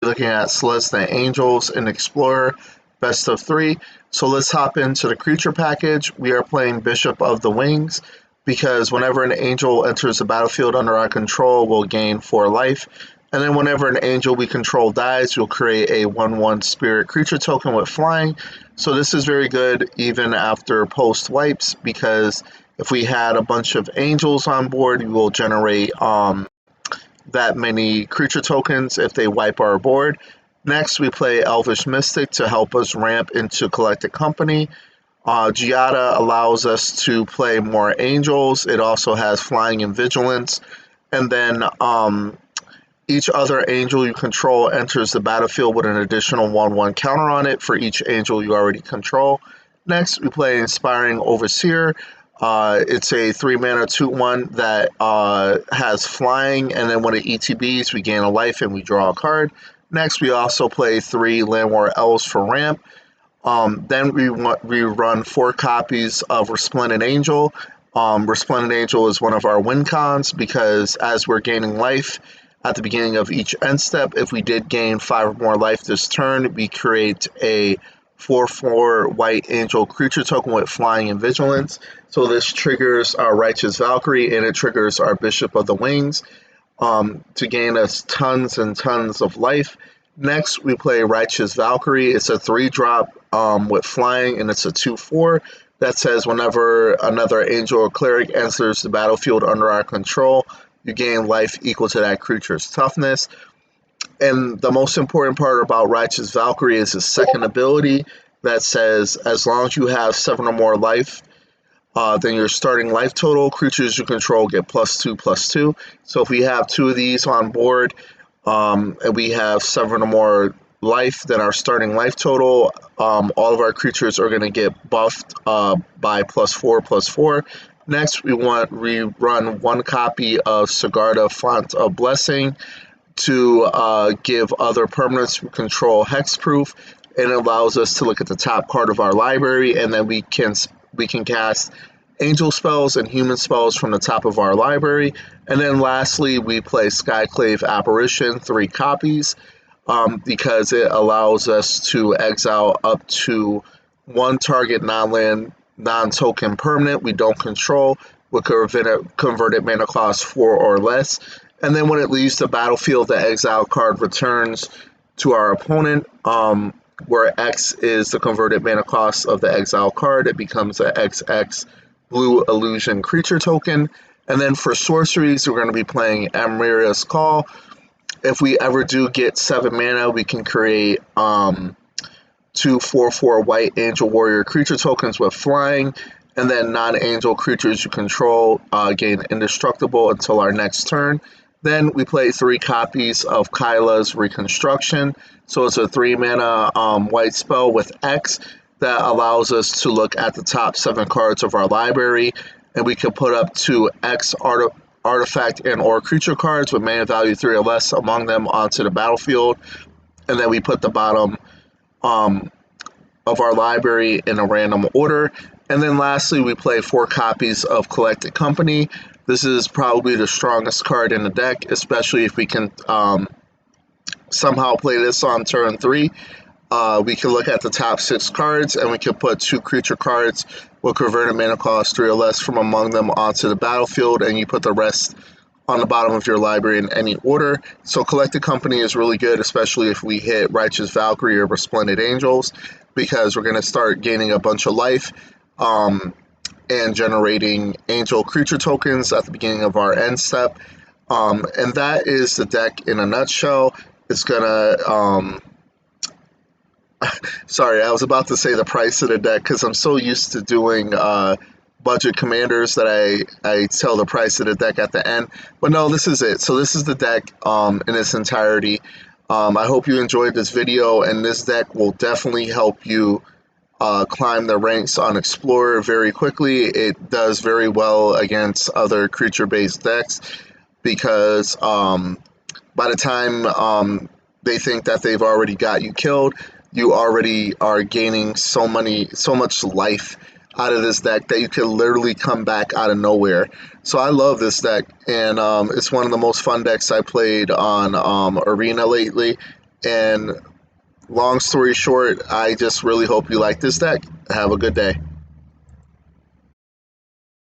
looking at Selesnya Angels and Explorer, best of 3. So let's hop into the creature package. We are playing Bishop of the Wings because whenever an angel enters the battlefield under our control, we'll gain 4 life. And then whenever an angel we control dies, we'll create a 1/1 spirit creature token with flying. So this is very good even after post wipes, because if we had a bunch of angels on board, we will generate that many creature tokens if they wipe our board. Next, we play Elvish Mystic to help us ramp into Collected Company. Giada allows us to play more angels. It also has flying and vigilance. And then each other angel you control enters the battlefield with an additional 1/1 counter on it for each angel you already control. Next, we play Inspiring Overseer. It's a 3-mana 2/1 that has flying, and then when it ETBs, we gain a life and we draw a card. Next, we also play 3 Land War Elves for ramp. Then we run 4 copies of Resplendent Angel. Resplendent Angel is one of our win cons because as we're gaining life at the beginning of each end step, if we did gain 5 or more life this turn, we create a 4/4 white angel creature token with flying and vigilance. So this triggers our Righteous Valkyrie and it triggers our Bishop of the Wings to gain us tons and tons of life. Next, we play Righteous Valkyrie. It's a 3-drop with flying, and it's a 2/4 that says whenever another angel or cleric enters the battlefield under our control, you gain life equal to that creature's toughness. And the most important part about Righteous Valkyrie is his second ability that says as long as you have 7 or more life, then your starting life total, creatures you control get +2/+2. So if we have 2 of these on board and we have 7 or more life, then our starting life total, all of our creatures are going to get buffed by +4/+4. Next, we run 1 copy of Sigarda Font of Blessing to give other permanents we control hexproof, and it allows us to look at the top card of our library, and then we can cast angel spells and human spells from the top of our library. And then lastly, we play Skyclave Apparition, 3 copies, because it allows us to exile up to 1 target non-land, non-token permanent we don't control with converted mana cost 4 or less. And then when it leaves the battlefield, the exile card returns to our opponent, where X is the converted mana cost of the exile card. It becomes a XX blue illusion creature token. And then for sorceries, we're going to be playing Amrira's Call. If we ever do get 7 mana, we can create 2 4/4 white angel warrior creature tokens with flying, and then non-angel creatures you control gain indestructible until our next turn. Then we play 3 copies of Kyla's Reconstruction. So it's a 3-mana white spell with X that allows us to look at the top 7 cards of our library, and we can put up to X artifact and or creature cards with mana value 3 or less among them onto the battlefield, and then we put the bottom of our library in a random order. And then lastly, we play 4 copies of Collected Company. This is probably the strongest card in the deck, especially if we can somehow play this on turn 3. We can look at the top 6 cards, and we can put 2 creature cards with converted mana cost 3 or less from among them onto the battlefield, and you put the rest on the bottom of your library in any order. So Collected Company is really good, especially if we hit Righteous Valkyrie or Resplendent Angels, because we're going to start gaining a bunch of life and generating angel creature tokens at the beginning of our end step. And that is the deck in a nutshell. It's going to... sorry, I was about to say the price of the deck because I'm so used to doing budget commanders that I tell the price of the deck at the end. But no, this is it. So this is the deck in its entirety. I hope you enjoyed this video, and this deck will definitely help you climb the ranks on Explorer very quickly. It does very well against other creature-based decks because by the time they think that they've already got you killed, you already are gaining so much life out of this deck that you can literally come back out of nowhere. So I love this deck, and it's one of the most fun decks I played on Arena lately, And long story short, I just really hope you like this deck. Have a good day.